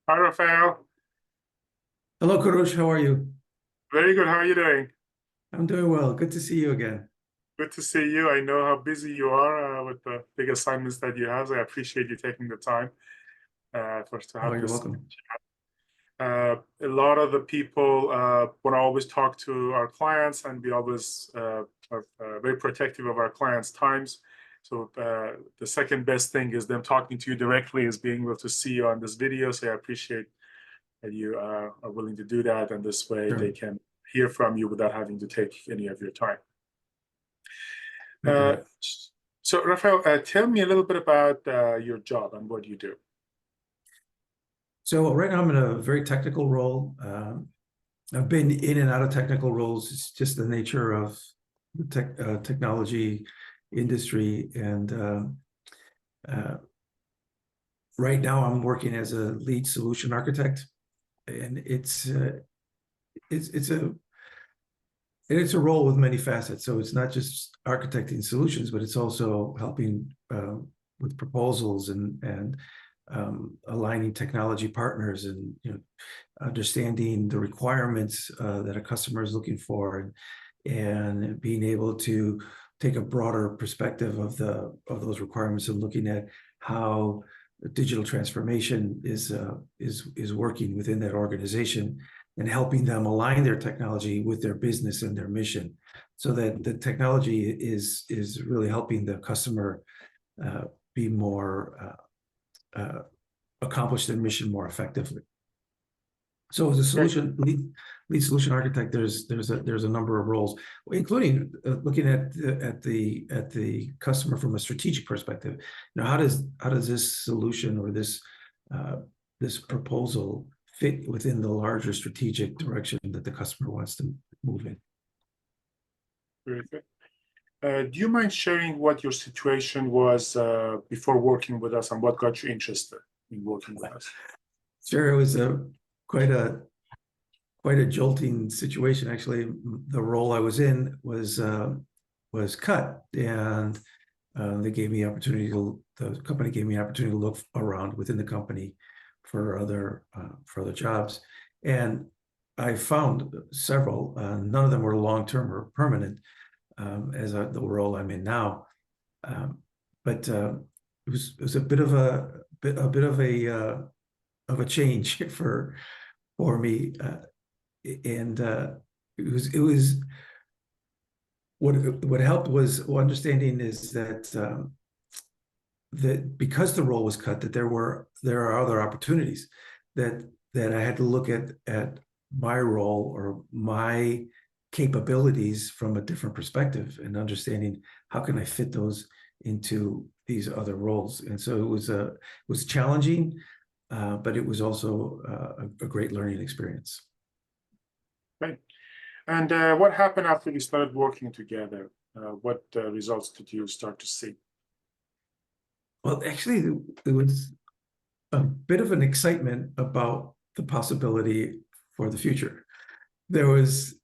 Hi, Rafael. Hello, Kurush. How are you? Very good. How are you doing? I'm doing well. Good to see you again. Good to see you. I know how busy you are with the big assignments that you have. So I appreciate you taking the time for us to Oh, have you're this. welcome. A lot of the people want to always talk to our clients, and we always are very protective of our clients' times. So the second best thing is them talking to you directly, is being able to see you on this video. So I appreciate that you are willing to do that, and this way they Sure. can hear from you without having to take any of your time. Uh, Agree. so, Rafael, tell me a little bit about your job and what you do. So right now I'm in a very technical role. I've been in and out of technical roles. It's just the nature of the technology industry. And uh, right now I'm working as a lead solution architect, and it's a it's a role with many facets. So it's not just architecting solutions, but it's also helping with proposals and aligning technology partners, and understanding the requirements that a customer is looking for, and being able to take a broader perspective of those requirements, and looking at how digital transformation is working within that organization, and helping them align their technology with their business and their mission, so that the technology is really helping the customer be more accomplish their mission more effectively. So as a Great. lead solution architect, there's a number of roles, including looking at the customer from a strategic perspective. How does this solution, or this proposal, fit within the larger strategic direction that the customer wants to move in? Very good. Do you mind sharing what your situation was before working with us, and what got you interested in working with us? Sure, it was quite a quite a jolting situation, actually. The role I was in was cut, and they gave me opportunity to the company gave me an opportunity to look around within the company for other jobs, and I found several. None of them were long-term or permanent, the role I'm in now. But it was a bit of a change for me. And it was what helped was understanding is that because the role was cut, that there are other opportunities, that I had to look at my role or my capabilities from a different perspective, and understanding how can I fit those into these other roles. And so it was challenging, but it was also a great learning experience. Right. And what happened after we started working together? What results did you start to see? Well, actually, it was a bit of an excitement about the possibility for the future. There was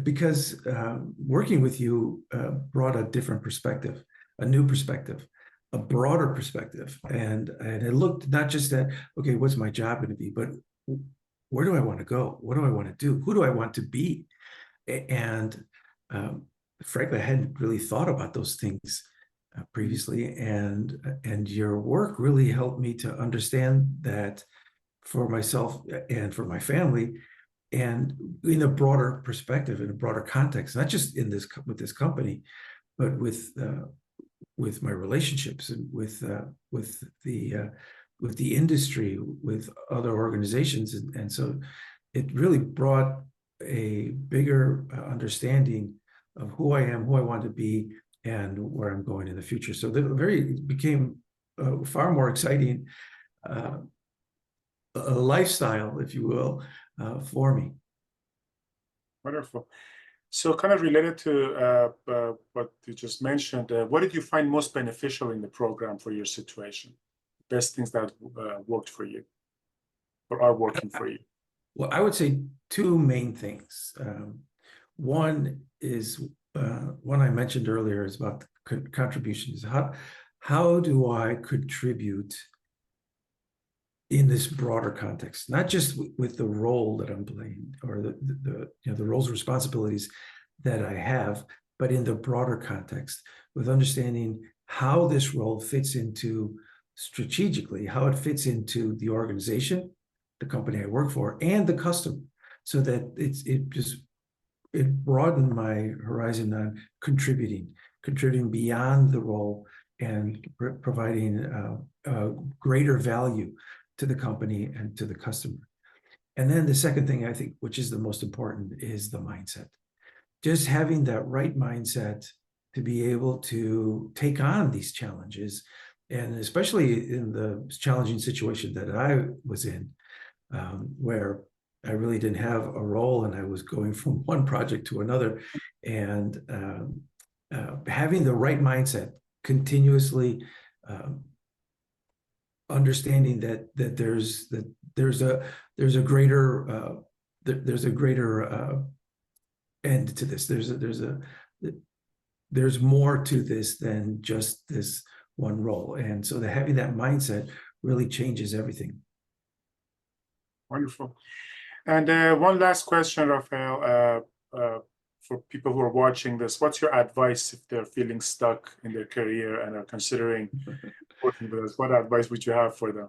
because working with you brought a different perspective, a new perspective, a broader perspective, and it looked not just at, okay, what's my job going to be, but where do I want to go? What do I want to do? Who do I want to be? And frankly, I hadn't really thought about those things previously, and your work really helped me to understand that for myself and for my family, and in a broader perspective, in a broader context, not just with this company, but with my relationships, and with the industry, with other organizations, and so it really brought a bigger understanding of who I am, who I want to be, and where I'm going in the future. So it became far more exciting a lifestyle, if you will, for me. Wonderful. So, kind of related to what you just mentioned, what did you find most beneficial in the program for your situation? Best things that worked for you or are working for you? Well, I would say two main things. One is one I mentioned earlier, is about contributions. How do I contribute in this broader context, not just with the role that I'm playing or the roles and responsibilities that I have, but in the broader context with understanding how this role fits into strategically, how it fits into the organization, the company I work for, and the customer, so that it broadened my horizon on contributing beyond the role and providing greater value to the company and to the customer. And then the second thing I think, which is the most important, is the mindset. Just having that right mindset to be able to take on these challenges, and especially in the challenging situation that I was in, where I really didn't have a role and I was going from one project to another, and having the right mindset, continuously understanding that there's a greater end to this. There's more to this than just this one role, and so having that mindset really changes everything. Wonderful. And one last question, Rafael, for people who are watching this, what's your advice if they're feeling stuck in their career and are considering working with us? What advice would you have for them?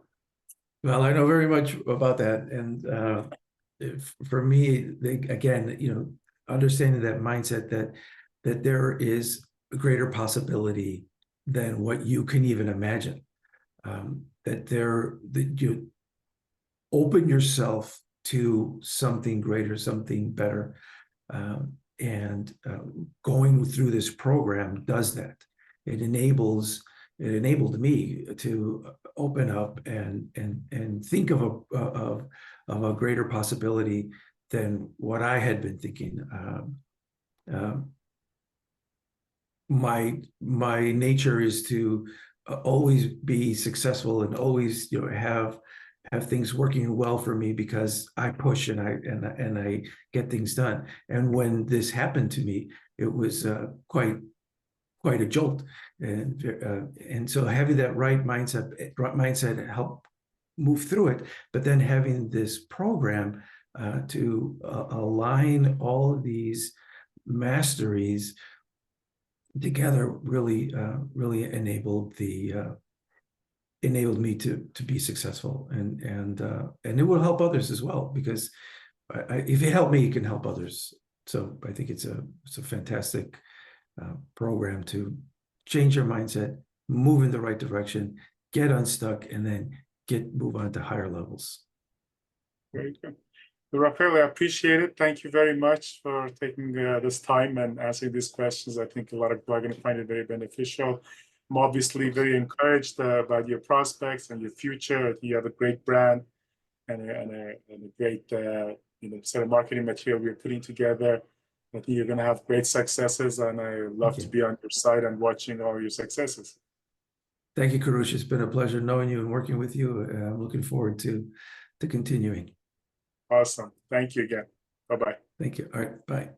Well, I know very much about that, and for me, again, understanding that mindset that there is a greater possibility than what you can even imagine. That you open yourself to something greater, something better, and going through this program does that. It enabled me to open up and think of a greater possibility than what I had been thinking. My nature is to always be successful and always have things working well for me, because I push and I get things done. And when this happened to me, it was quite a jolt, and so having that right mindset help move through it. But then having this program to align all of these masteries together really enabled me to be successful, and it will help others as well, because if it helped me, it can help others. So I think it's a fantastic program to change your mindset, move in the right direction, get unstuck, and then move on to higher levels. Very good. So, Rafael, I appreciate it. Thank you very much for taking this time and answering these questions. I think a lot of people are going to find it very beneficial. I'm obviously very encouraged about your prospects and your future. You have a great brand and a great set of marketing material we're putting together. I think you're going to have great successes, and I love to be on your side and watching all your successes. Thank you, Karush. It's been a pleasure knowing you and working with you. I'm looking forward to continuing. Awesome. Thank you again. Bye-bye. Thank you. All right. Bye.